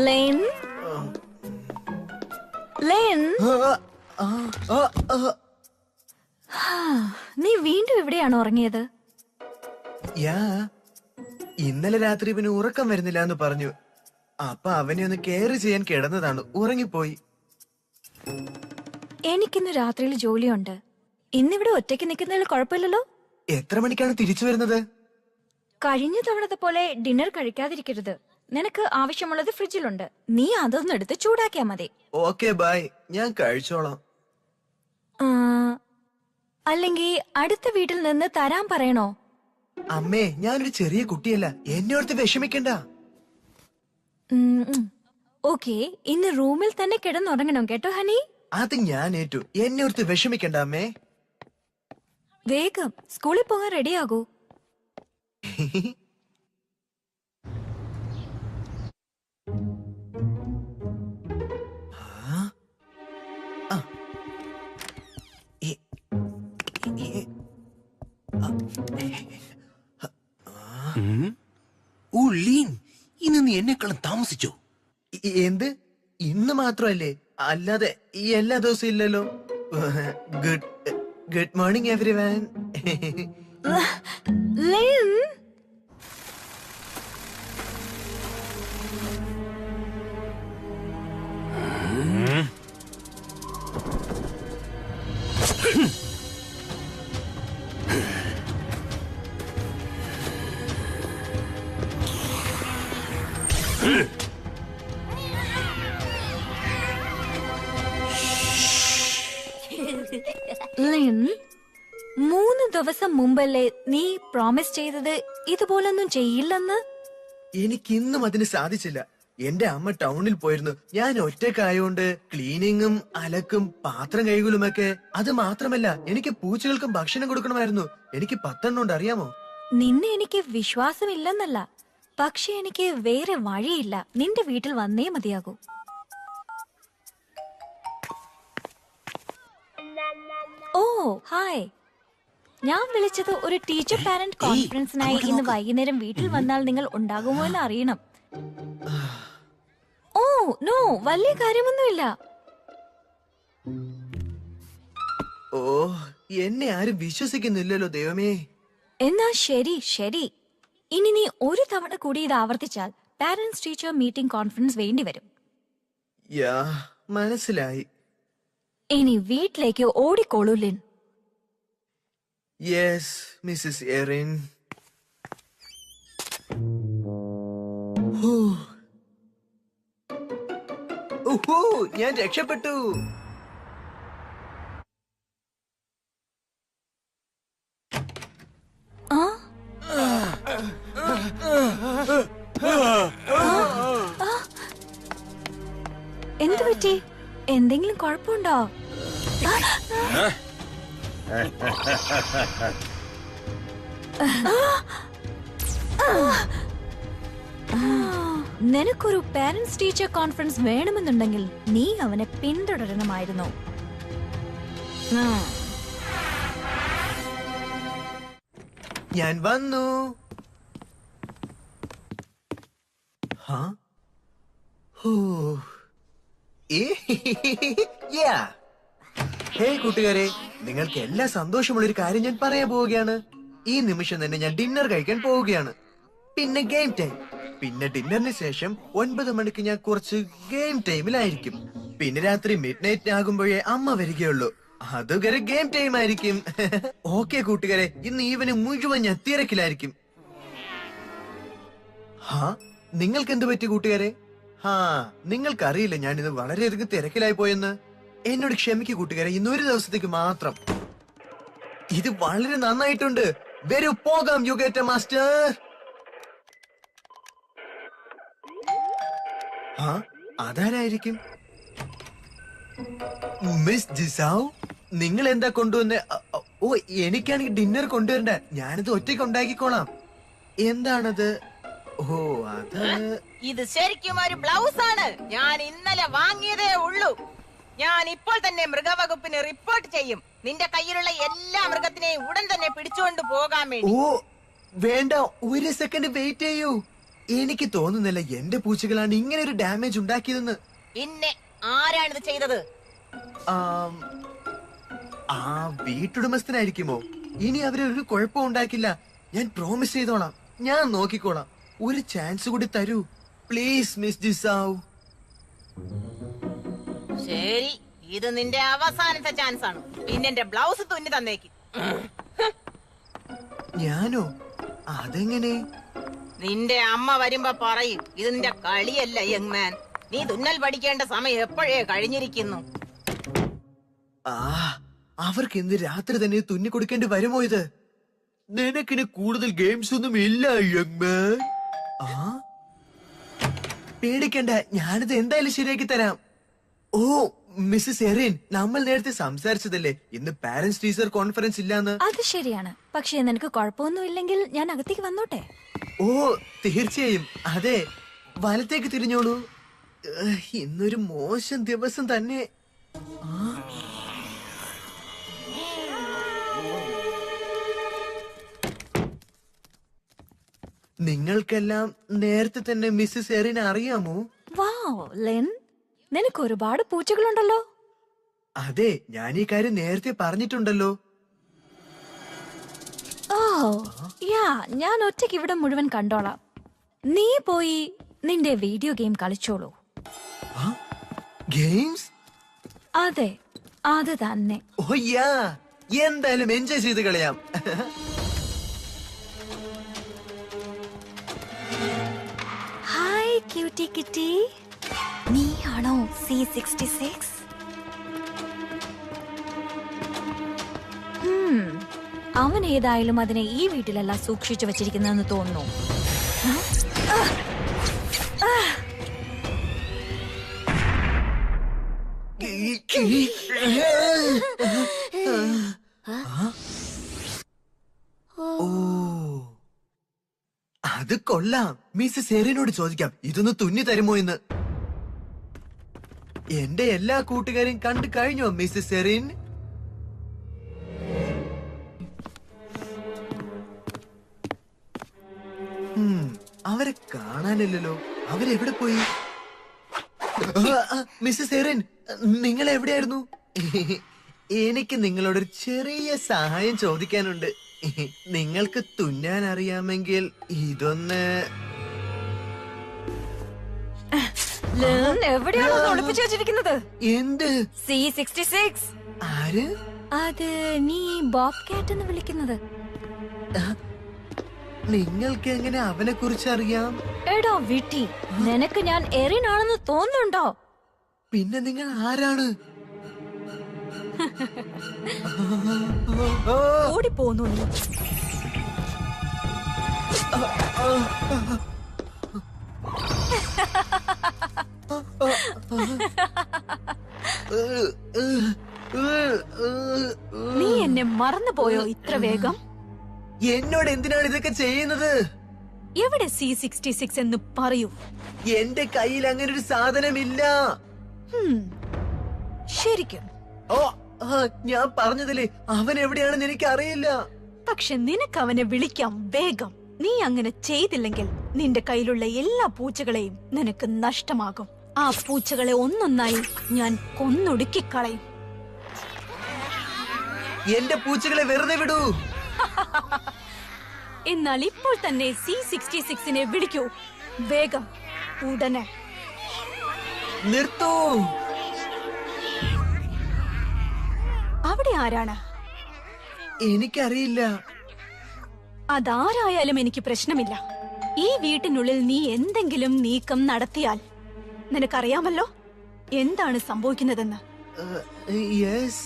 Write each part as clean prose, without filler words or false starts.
ലെൻ ലെൻ നീ വീണ്ടും എവിടെയാണോ ഉറങ്ങിയത്? ഇന്നലെ രാത്രി ഇവന് ഉറക്കം വരുന്നില്ല എന്ന് പറഞ്ഞു. അപ്പൊ അവനെ ഒന്ന് കെയർ ചെയ്യാൻ കിടന്നതാണ്, ഉറങ്ങിപ്പോയി. എനിക്കിന്ന് രാത്രിയിൽ ജോലിയുണ്ട്. ഇന്നിവിടെ ഒറ്റയ്ക്ക് നിൽക്കുന്നതിൽ കുഴപ്പമില്ലല്ലോ. എത്ര മണിക്കാണ് തിരിച്ചു വരുന്നത്? കഴിഞ്ഞ തവണത്തെ പോലെ ഡിന്നർ കഴിക്കാതിരിക്കരുത്. നിനക്ക് ആവശ്യമുള്ളത് ഫ്രിഡ്ജിലുണ്ട്. നീ അതൊന്നും എടുത്ത് ചൂടാക്കിയാ മതി. ഓക്കെ ബൈ, ഞാൻ കഴിച്ചോളാം. അല്ലെങ്കിൽ അടുത്ത വീട്ടിൽ നിന്ന് തരാൻ പറയണോ? അമ്മേ, ഞാനൊരു ചെറിയ കുട്ടിയല്ല, എന്നോർത്ത് വിഷമിക്കണ്ട. ഓക്കെ, ഇന്ന് റൂമിൽ തന്നെ കിടന്നുറങ്ങണം കേട്ടോ ഹണി. അത് ഞാൻ ഏറ്റു, എന്നോർത്ത് വിഷമിക്കണ്ട അമ്മേ. വേഗം സ്കൂളിൽ പോകാൻ റെഡിയാകൂ. ഇന്ന് നീ എന്നെക്കാളും താമസിച്ചോ? എന്ത്, ഇന്ന് മാത്രമല്ലേ? അല്ലാതെ ഈ എല്ലാ ദിവസവും ഇല്ലല്ലോ. Good morning everyone. ലെൻ, ലെൻ, 3 ദിവസം മുമ്പല്ലേ നീ പ്രോമിസ് ചെയ്തത് ഇതുപോലൊന്നും ചെയ്യില്ലെന്ന്? എനിക്കിന്നും അതിന് സാധിച്ചില്ല. എന്റെ അമ്മ ടൗണിൽ പോയിരുന്നു. ഞാൻ ഒറ്റക്കായോണ്ട് ക്ലീനിങ്ങും അലക്കും പാത്രം കൈകളുമൊക്കെ. അത് മാത്രമല്ല, എനിക്ക് പൂച്ചകൾക്കും ഭക്ഷണം കൊടുക്കണമായിരുന്നു. എനിക്ക് 10 ഉണ്ട്, അറിയാമോ? നിന്നെ എനിക്ക് വിശ്വാസമില്ലെന്നല്ല, പക്ഷെ എനിക്ക് വേറെ വഴിയില്ല. നിന്റെ വീട്ടിൽ വന്നേ മതിയാകൂ. ഓ ഹായ്, ഞാൻ വിളിച്ചത് ഒരു ടീച്ചർ പാരന്റ് കോൺഫറൻസിനായി. ഇന്ന് വൈകുന്നേരം വീട്ടിൽ വന്നാൽ നിങ്ങൾ ഉണ്ടാകുമോ എന്ന് അറിയണം. ഓ നോ, വലിയ കാര്യമൊന്നുമില്ല. ഓ, എന്നെ ആരും വിശ്വസിക്കുന്നില്ലല്ലോ ദൈവമേ. എന്നാ ശരി ശരി, ഇനി നീ ഒരു തവണ കൂടി ഇത് ആവർത്തിച്ചാൽ പാരന്റ്സ് ടീച്ചർ മീറ്റിംഗ് കോൺഫറൻസ് വേണ്ടിവരും. മനസ്സിലായി. ഇനി വീട്ടിലേക്ക് ഓടിക്കോളൂ ലിൻ. Yes Mrs Erin. ഞാൻ രക്ഷപ്പെട്ടു. എന്തു പറ്റി? എന്തെങ്കിലും കുഴപ്പമുണ്ടോ? നിനക്കൊരു പാരന്റ്സ് ടീച്ചർ കോൺഫറൻസ് വേണമെന്നുണ്ടെങ്കിൽ നീ അവനെ പിന്തുടരണമായിരുന്നു. ഞാൻ വന്നു. ഹേ കൂട്ടുകാരെ, നിങ്ങൾക്ക് എല്ലാ സന്തോഷമുള്ളൊരു കാര്യം ഞാൻ പറയാൻ പോവുകയാണ്. ഈ നിമിഷം തന്നെ ഞാൻ ഡിന്നർ കഴിക്കാൻ പോവുകയാണ്. പിന്നെ ഗെയിം ടൈം. പിന്നെ ഡിന്നറിന് ശേഷം 9 മണിക്ക് ഞാൻ കുറച്ച് ഗെയിം ടൈമിലായിരിക്കും. പിന്നെ രാത്രി മിഡ്നൈറ്റ് ആകുമ്പോഴേ അമ്മ വരികയുള്ളൂ. അതുവരെ ഗെയിം ടൈം ആയിരിക്കും. ഓക്കെ കൂട്ടുകാരെ, ഇന്ന് ഈവന് മുഴുവൻ ഞാൻ തിരക്കിലായിരിക്കും. നിങ്ങൾക്ക് എന്ത് പറ്റി കൂട്ടുകാരെ? നിങ്ങൾക്കറിയില്ല ഞാൻ ഇന്ന് വളരെയധികം തിരക്കിലായി പോയെന്ന്. എന്നോട് ക്ഷമിക്കൂ കൂട്ടുകാരെ, ഇന്ന് ഒരു ദിവസത്തേക്ക് മാത്രം. ഇത് വളരെ നന്നായിട്ടുണ്ട്. വരൂ പോകാം യുഗേറ്റ മാസ്റ്റർ. അതാരായിരിക്കും? മിസ് ജിസാവ്, നിങ്ങൾ എന്താ കൊണ്ടുവന്ന്? ഓ, എനിക്കാണെങ്കിൽ ഡിന്നർ കൊണ്ടുവരണ്ട, ഞാനിത് ഒറ്റയ്ക്ക് ഉണ്ടാക്കിക്കോളാം. എന്താണത്? ഓ, അത് ഇത് ശരിക്കും ഒരു ബ്ലൗസ് ആണ്. ഞാൻ ഇന്നലെ വാങ്ങിയതേ ഉള്ളൂ. ഞാൻ ഇപ്പോൾ തന്നെ മൃഗവകുപ്പിന് റിപ്പോർട്ട് ചെയ്യും. നിന്റെ കയ്യിലുള്ള എല്ലാ മൃഗത്തിനെയും ഉടൻ തന്നെ പിടിച്ചുകൊണ്ട് പോകാൻ വേണ്ടി. ഓ വേണ്ട, ഒരു സെക്കൻഡ് വെയിറ്റ് ചെയ്യൂ. എനിക്ക് തോന്നുന്നില്ല എന്റെ പൂച്ചകളാണ് ഇങ്ങനെ ഒരു ഡാമേജ് ഉണ്ടാക്കിയതെന്ന്. പിന്നെ ആരാണിത് ചെയ്തത്? ആം, ആ വീട്ടുടമസ്ഥനായിരിക്കുമോ? ഇനി അവരൊരു കുഴപ്പം ഉണ്ടാക്കില്ല. ഞാൻ പ്രോമിസ് ചെയ്തോളാം. ഞാൻ നോക്കിക്കോളാം. ഒരു ചാൻസ് കൂടി തരൂ പ്ലീസ് മിസ് ജിസാവ്. ശരി, ഇത് നിന്റെ അവസാനത്തെ ചാൻസ് ആണ്. പിന്നെ എന്റെ ബ്ലൗസ് തുന്നി തന്നേക്ക്. ഞാനോ? അതെങ്ങനെ? നിന്റെ അമ്മ വരുമ്പോ പറയും ഇത് നിന്റെ കളിയല്ല യങ് മാൻ. നീ തുന്നൽ പഠിക്കേണ്ട സമയം എപ്പോഴേ കഴിഞ്ഞിരിക്കുന്നു. ആ അവർക്ക് ഇന്ന് രാത്രി തന്നെ തുന്നി കൊടുക്കേണ്ടി വരുമോ? ഇത് നിനക്കിന് കൂടുതൽ ഗെയിംസ് ഒന്നും ഇല്ല യങ് മാൻ. ആ പേടിക്കണ്ട, ഞാനിത് എന്തായാലും ശരിയാക്കി തരാം. ഓ മിസ്സസ് എറിൻ, നമ്മൾ നേരത്തെ സംസാരിച്ചതല്ലേ ഇന്ന് പാരന്റ്സ് ടീച്ചർ കോൺഫറൻസ് ഇല്ലാന്ന്? അത് ശരിയാണ്. പക്ഷേ നിനക്ക് കുഴപ്പമൊന്നും ഇല്ലെങ്കിൽ ഞാൻ അകത്തേക്ക് വന്നോട്ടെ? ഓ തീർച്ചയായും. അതെ, വലത്തേക്ക് തിരിഞ്ഞോളൂ. ഇന്നൊരു മോശം ദിവസം തന്നെ. നിങ്ങൾക്കെല്ലാം നേരത്തെ തന്നെ മിസ്സസ് എറിനെ അറിയാമോ? വാവ് ലെൻ, നിനക്ക് ഒരുപാട് പൂച്ചകളുണ്ടല്ലോ. അതെ, ഞാൻ ഈ കാര്യം നേരത്തെ പറഞ്ഞിട്ടുണ്ടല്ലോ. ഓ യാ, ഞാൻ ഒറ്റയ്ക്ക് ഇവിടെ മുഴുവൻ കണ്ടോളാം. നീ പോയി നിന്റെ വീഡിയോ ഗെയിം കളിച്ചോളൂ. ഗെയിംസ്? അതെ, അത് തന്നെ. ഓ യാ, എന്തായാലും എൻജോയ് ചെയ്ത് കളയാം. ഹായ് ക്യൂട്ടി കിറ്റി, നീയാണോ C66? അവൻ ഏതായാലും അതിനെ ഈ വീട്ടിലല്ല സൂക്ഷിച്ചു വെച്ചിരിക്കുന്നതെന്ന് തോന്നുന്നു. ഓ അത് കൊള്ളാം. മിസ്സസ് എറിനോട് ചോദിക്കാം ഇതൊന്ന് തുന്നി തരുമോ എന്ന്. എന്റെ എല്ലാ കൂട്ടുകാരും കണ്ടു കഴിഞ്ഞോ മിസ്സസ് എറിൻ? അവരെ കാണാനില്ലല്ലോ. അവരെവിടെ പോയി? മിസ്സസ് എറിൻ, നിങ്ങൾ എവിടെയായിരുന്നു? എനിക്ക് നിങ്ങളോടൊരു ചെറിയ സഹായം ചോദിക്കാനുണ്ട്. നിങ്ങൾക്ക് തുന്നാൻ അറിയാമെങ്കിൽ ഇതൊന്ന്. എവിടെയാണോ ഒളിപ്പിച്ചു വെച്ചിരിക്കുന്നത്? എന്ത്? C66. ആര്? അത് നീ ബോബ് കാറ്റ് എന്ന് വിളിക്കുന്നത്. നിങ്ങൾക്ക് എങ്ങനെ അവനെ കുറിച്ച് അറിയാം? എടോ വിട്ടി, നിനക്ക് ഞാൻ എറിൻ ആണെന്ന് തോന്നുന്നുണ്ടോ? പിന്നെ നിങ്ങൾ ആരാണ്? ഓടിപ്പോന്നു. നീ എന്നെ മറന്നുപോയോ ഇത്ര വേഗം? എന്നോട് എന്തിനാണ് ഇതൊക്കെ ചെയ്യുന്നത്? എവിടെ C66 എന്ന് പറയൂ. എന്റെ കയ്യിൽ അങ്ങനെ ഒരു സാധനമില്ല. ശരിക്കും? ഓ ഞാൻ പറഞ്ഞതില്ലേ അവൻ എവിടെയാണെന്ന് എനിക്ക് അറിയില്ല. പക്ഷെ നിനക്ക് അവനെ വിളിക്കാം വേഗം. നീ അങ്ങനെ ചെയ്തില്ലെങ്കിൽ നിന്റെ കയ്യിലുള്ള എല്ലാ പൂച്ചകളെയും നിനക്ക് നഷ്ടമാകും. ആ പൂച്ചകളെ ഒന്നൊന്നായി ഞാൻ കൊന്നൊടുക്കിക്കളയും. എന്റെ പൂച്ചകളെ വെറുതെ വിടൂ. എന്നാൽ ഇപ്പോൾ തന്നെ C66നെ വിളിക്കൂ വേഗം, ഉടനെ. നിർത്തൂ. അവിടെ ആരാണ്? എനിക്കറിയില്ല. അതാരായാലും എനിക്ക് പ്രശ്നമില്ല. ഈ വീട്ടിനുള്ളിൽ നീ എന്തെങ്കിലും നീക്കം നടത്തിയാൽ നിനക്കറിയാമല്ലോ എന്താണ് സംഭവിക്കുന്നതെന്ന്. യെസ്.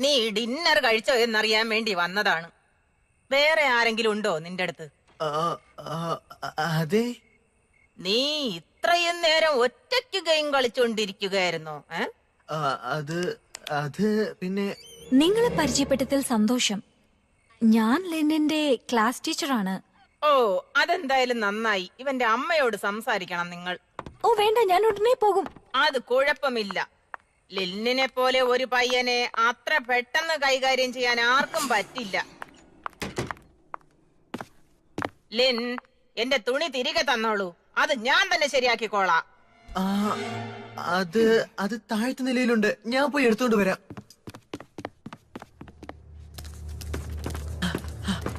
നീ ഡിന്നർ കഴിച്ചോ എന്നറിയാൻ വേണ്ടി വന്നതാണ്. വേറെ ആരെങ്കിലും ഉണ്ടോ നിന്റെ അടുത്ത്? അതെ. നീ ഇത്രയും നേരം ഒറ്റയ്ക്ക് ഗെയിം കളിച്ചോണ്ടിരിക്കുകയായിരുന്നോ? അത് പിന്നെ നിങ്ങളെ പരിചയപ്പെട്ടതിൽ സന്തോഷം. ഞാൻ ലെന്നിന്റെ ക്ലാസ് ടീച്ചറാണ്. ഓ, അതെന്തായാലും നന്നായി. ഇവന്റെ അമ്മയോട് സംസാരിക്കണം നിങ്ങൾ. ഓ വേണ്ട, ഞാൻ ഉടനെ പോകും. അത് കുഴപ്പമില്ല. ലിന്നിനെ പോലെ ഒരു പയ്യനെ അത്ര പെട്ടെന്ന് കൈകാര്യം ചെയ്യാൻ ആർക്കും പറ്റില്ല. ലിൻ, എന്റെ തുണി തിരികെ തന്നോളൂ. അത് ഞാൻ തന്നെ ശരിയാക്കിക്കോളാം. ആ, അത് താഴത്തെ നിലയിലുണ്ട്. ഞാൻ പോയി എടുത്തോണ്ട് വരാം.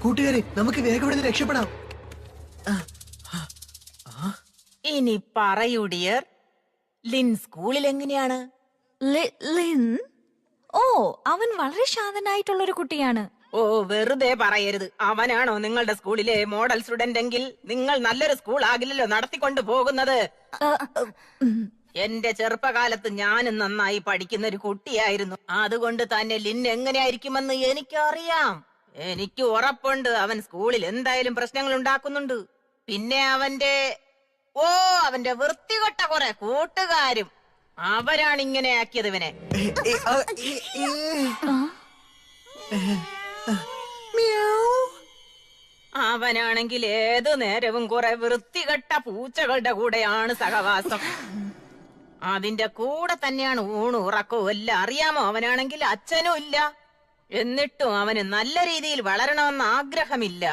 കൂട്ടുകാരെ, നമുക്ക് വേഗം ഇവിടെ നിന്ന് രക്ഷപ്പെടാം. ഇനി പറയൂ ഡിയർ, ലിൻ സ്കൂളിൽ എങ്ങനെയാണ്? ലിൻ? ഓ, അവൻ വളരെ ശാന്തനായിട്ടുള്ളൊരു കുട്ടിയാണ്. ഓ, വെറുതെ പറയരുത്. അവനാണോ നിങ്ങളുടെ സ്കൂളിലെ മോഡൽ സ്റ്റുഡന്റ് എങ്കിൽ നിങ്ങൾ നല്ലൊരു സ്കൂൾ ആകില്ലല്ലോ നടത്തിക്കൊണ്ട് പോകുന്നത്. എന്റെ ചെറുപ്പകാലത്ത് ഞാനും നന്നായി പഠിക്കുന്ന ഒരു കുട്ടിയായിരുന്നു. അതുകൊണ്ട് തന്നെ ലിൻ എങ്ങനെയായിരിക്കുമെന്ന് എനിക്കറിയാം. എനിക്ക് ഉറപ്പുണ്ട് അവൻ സ്കൂളിൽ എന്തായാലും പ്രശ്നങ്ങൾ ഉണ്ടാക്കുന്നുണ്ട്. പിന്നെ അവന്റെ വൃത്തികെട്ട കുറെ കൂട്ടുകാരും അവരാണ് ഇങ്ങനെ ആക്കിയത് ഇവനെ. അവനാണെങ്കിൽ ഏതു നേരവും കുറെ വൃത്തികെട്ട പൂച്ചകളുടെ കൂടെയാണ് സഹവാസം. അതിന്റെ കൂടെ തന്നെയാണ് ഊണും ഉറക്കവും എല്ലാം. അറിയാമോ, അവനാണെങ്കിൽ അച്ഛനും ഇല്ല. എന്നിട്ടും അവന് നല്ല രീതിയിൽ വളരണമെന്ന് ആഗ്രഹമില്ല.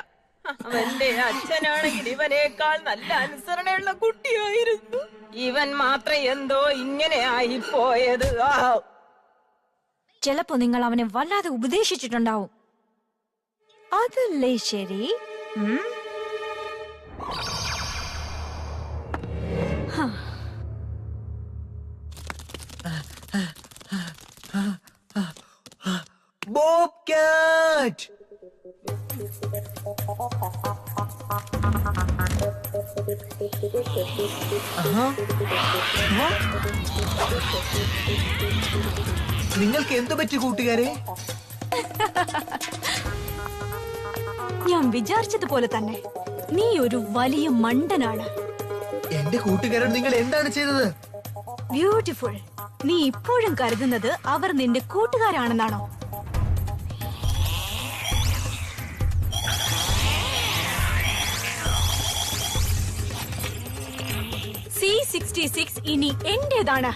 അവന്റെ അച്ഛനാണെങ്കിൽ ഇവനേക്കാൾ നല്ല അനുസരണയുള്ള കുട്ടിയായിരുന്നു. ഇവൻ മാത്രം എന്തോ ഇങ്ങനെ ആയി പോയത്. ചിലപ്പോ നിങ്ങൾ അവനെ വല്ലാതെ ഉപദേശിച്ചിട്ടുണ്ടാവും. അതല്ലേ ശരി? ബോബ്കാറ്റ്! നിങ്ങൾക്ക് എന്തു പറ്റി കൂട്ടുകാരെ? ഞാൻ വിചാരിച്ചതുപോലെ തന്നെ നീ ഒരു വലിയ മണ്ടനാണ്. എന്റെ കൂട്ടുകാരോട് നിങ്ങൾ എന്താണ് ചെയ്തത്? ബ്യൂട്ടിഫുൾ. നീ ഇപ്പോഴും കരുതുന്നത് അവർ നിന്റെ കൂട്ടുകാരാണെന്നാണോ? C66 ഇനി എന്റേതാണ്.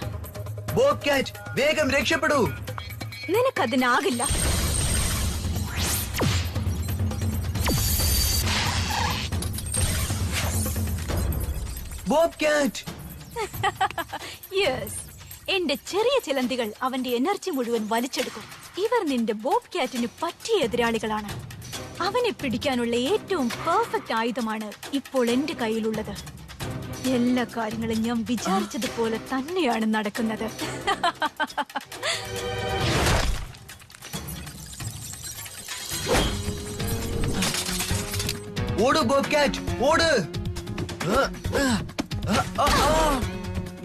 ബോബ്കാറ്റ്, വേഗം രക്ഷപ്പെടൂ. നിനക്കതിനാകില്ല. ബോബ്കാറ്റ്! യെസ്, എന്റെ ചെറിയ ചിലന്തികൾ അവന്റെ എനർജി മുഴുവൻ വലിച്ചെടുക്കും. ഇവർ നിന്റെ ബോബ്കാറ്റിന് പറ്റിയ എതിരാളികളാണ്. അവനെ പിടിക്കാനുള്ള ഏറ്റവും പെർഫെക്റ്റ് ആയുധമാണ് ഇപ്പോൾ എന്റെ കയ്യിലുള്ളത്. എല്ലാ കാര്യങ്ങളും ഞാൻ വിചാരിച്ചതുപോലെ തന്നെയാണ് നടക്കുന്നത്. ഓട് ബോബ്കാറ്റ്, ഓട്!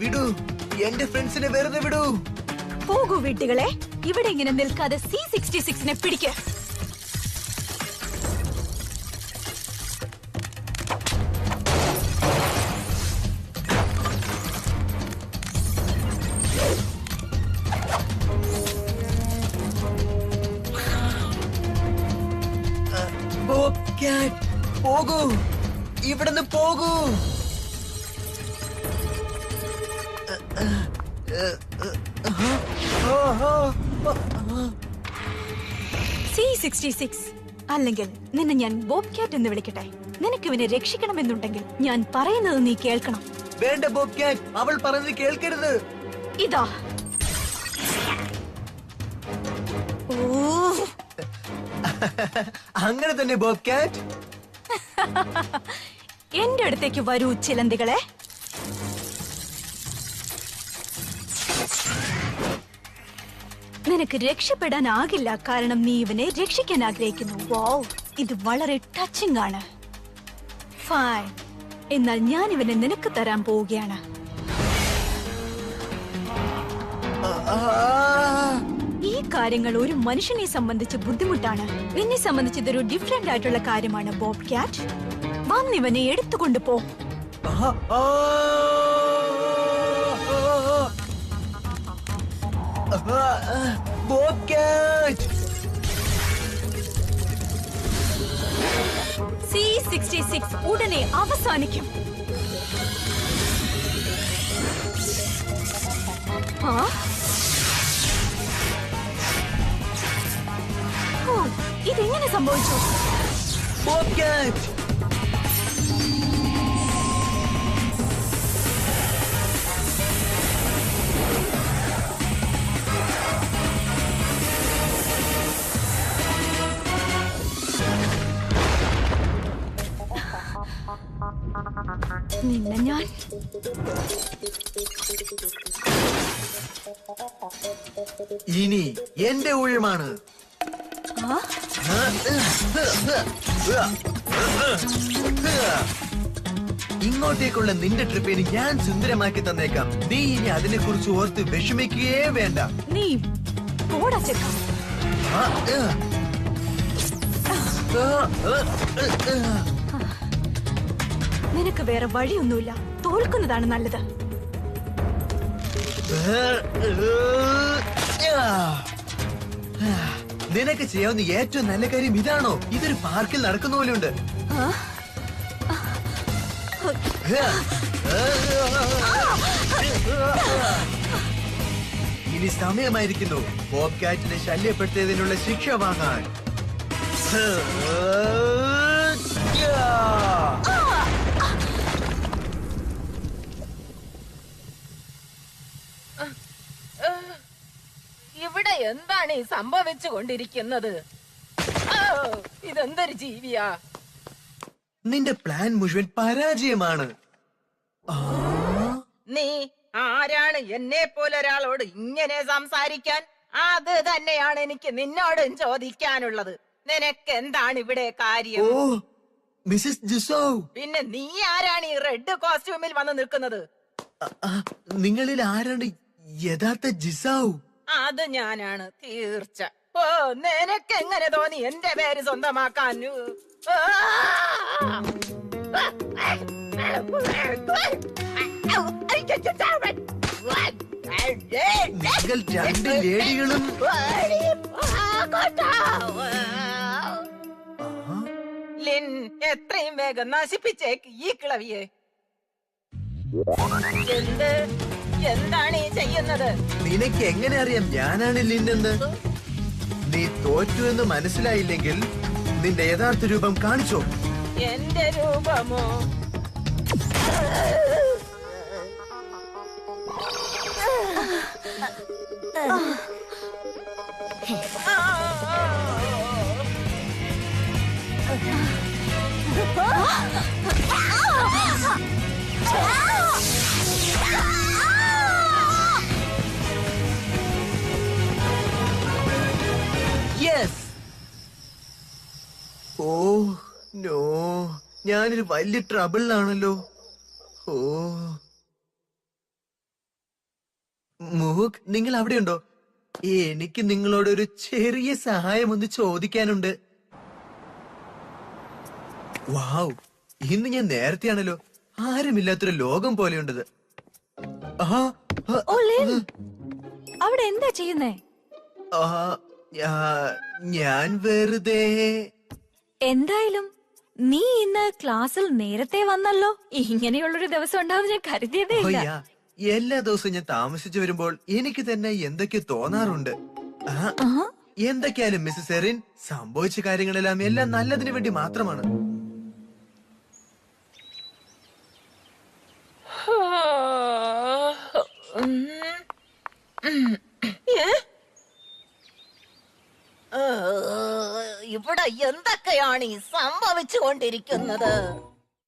വിടൂ, എന്റെ ഫ്രണ്ട്സിനെ വെറുതെ വിടൂ. പോകൂ വീട്ടുകളെ, ഇവിടെ ഇങ്ങനെ നിൽക്കാതെ C66നെ പിടിക്ക. ബോബ്കാറ്റ്, പോകൂ, ഇവിടുന്ന് പോകൂ. C66 അല്ലെങ്കിൽ നിന്നെ ഞാൻ ബോബ്കാറ്റ് എന്ന് വിളിക്കട്ടെ. നിനക്ക് ഇവനെ രക്ഷിക്കണമെന്നുണ്ടെങ്കിൽ ഞാൻ പറയുന്നത് നീ കേൾക്കണം. വേണ്ട ബോബ്കാറ്റ്, അവൾ പറഞ്ഞത് കേൾക്കരുത്. ഇതാ. അങ്ങനെ തന്നെ ബോബ്കാറ്റ്. എന്റെ അടുത്തേക്ക് വരൂ ചിലന്തികളെ. നിനക്ക് രക്ഷപ്പെടാനാകില്ല, കാരണം നീ ഇവനെ രക്ഷിക്കാൻ ആഗ്രഹിക്കുന്നു. വൗ, ഇത് വളരെ ടച്ചിങ് ആണ്. ഫൈൻ, എന്നാൽ ഞാൻ ഇവനെ നിനക്ക് തരാൻ പോവുകയാണ്. ഈ കാര്യങ്ങൾ ഒരു മനുഷ്യനെ സംബന്ധിച്ച് ബുദ്ധിമുട്ടാണ്. എന്നെ സംബന്ധിച്ച് ഇതൊരു ഡിഫറെന്റ് ആയിട്ടുള്ള കാര്യമാണ്. ബോബ്കാറ്റ്, വന്നിവനെ എടുത്തുകൊണ്ട് പോ. ബോബ്കാറ്റ്! C66 ഉടനെ അവസാനിക്കും. ഇതെങ്ങനെ സംഭവിച്ചു? ബോബ്കാറ്റ്! നിന്നെ ഞാൻ ഇനി എന്റെ ഊഴമാണ്. ആ? ഇങ്ങോട്ടേക്കുള്ള നിന്റെ ട്രിപ്പിന് ഞാൻ സുന്ദരമാക്കി തന്നേക്കാം. നീ ഇനി അതിനെ കുറിച്ച് ഓർത്ത് വിഷമിക്കുകയേ വേണ്ട. നീ പോടാ ചെക്ക. ആ, നിനക്ക് വേറെ വഴിയൊന്നുമില്ല. തോൽക്കുന്നതാണ് നല്ലത്. നിനക്ക് ചെയ്യാവുന്ന ഏറ്റവും നല്ല കാര്യം ഇതാണോ? ഇതൊരു പാർക്കിൽ നടക്കുന്ന പോലെയുണ്ട്. ആ? ഇനി സമയമായിരിക്കുന്നു ബോബ് കാറ്റിനെ ശല്യപ്പെടുത്തിയതിനുള്ള ശിക്ഷ വാങ്ങാൻ. ഇവിടെ എന്താണ് ഈ സംഭവിച്ചു കൊണ്ടിരിക്കുന്നത്? ഇതെന്തൊരു ജീവിയാ? നിന്റെ പ്ലാൻ മുഴുവൻ പരാജയമാണ്. നീ ആരാണ് എന്നെ പോലെ ഒരാളോട് ഇങ്ങനെ സംസാരിക്കാൻ? അത് തന്നെയാണ് എനിക്ക് നിന്നോടും ചോദിക്കാനുള്ളത്. നിനക്ക് എന്താണ് ഇവിടെ ഓ കാര്യം? മിസ്സസ് ജിസോ, പിന്നെ നീ ആരാണ് ഈ റെഡ് കോസ്റ്റ്യൂമിൽ വന്ന് നിൽക്കുന്നത്? നിങ്ങളിൽ ആരാണ് യഥാർത്ഥ ജിസൗ? അത് ഞാനാണ് തീർച്ച. ഓ, നിനക്ക് എങ്ങനെ തോന്നി എന്റെ പേര് സ്വന്തമാക്കാൻ? നിങ്ങൾ രണ്ട് ലേഡികളും ലിൻ, എത്രയും വേഗം നശിപ്പിച്ചേക്ക് ഈ കിളവിയെ. എന്താണ് ഈ ചെയ്യുന്നത്? നിനക്ക് എങ്ങനെ അറിയാം ഞാനാണ് ലിന്നെന്ന്? നീ തോറ്റു എന്ന് മനസ്സിലായില്ലെങ്കിൽ നിന്റെ യഥാർത്ഥ രൂപം കാണിച്ചോ? എന്റെ രൂപമോ? യെസ്. ഓ നോ, ഞാനൊരു വലിയ ട്രബിളിലാണല്ലോ. ഓ മൂക്ക്, നിങ്ങൾ അവിടെയുണ്ടോ? എനിക്ക് നിങ്ങളോട് ഒരു ചെറിയ സഹായം ഒന്ന് ചോദിക്കാനുണ്ട്. വാവ്, ഇന്ന് ഞാൻ നേരത്തെയാണല്ലോ. ആരുമില്ലാത്തൊരു ലോകം പോലെയുണ്ടത്. ഓ ലിൻ, അവിടെ എന്താ ചെയ്യുന്നേ? ഞാൻ വെറുതെ. എന്തായാലും നീ ഇന്ന് ക്ലാസ്സിൽ നേരത്തെ വന്നല്ലോ. ഇങ്ങനെയുള്ളൊരു ദിവസം ഉണ്ടാവും ഞാൻ കരുതിയതേ ഇല്ല. ഓയ്യാ, എല്ലാ ദിവസവും ഞാൻ താമസിച്ചു വരുമ്പോൾ എനിക്ക് തന്നെ എന്തൊക്കെ തോന്നാറുണ്ട്. എന്തൊക്കെയാലും മിസ്സസ് എറിൻ, സംഭവിച്ച കാര്യങ്ങളെല്ലാം എല്ലാം നല്ലതിനു വേണ്ടി മാത്രമാണ്. ഇവിടെ എന്തൊക്കെയാണ് ഈ സംഭവിച്ചു കൊണ്ടിരിക്കുന്നത്?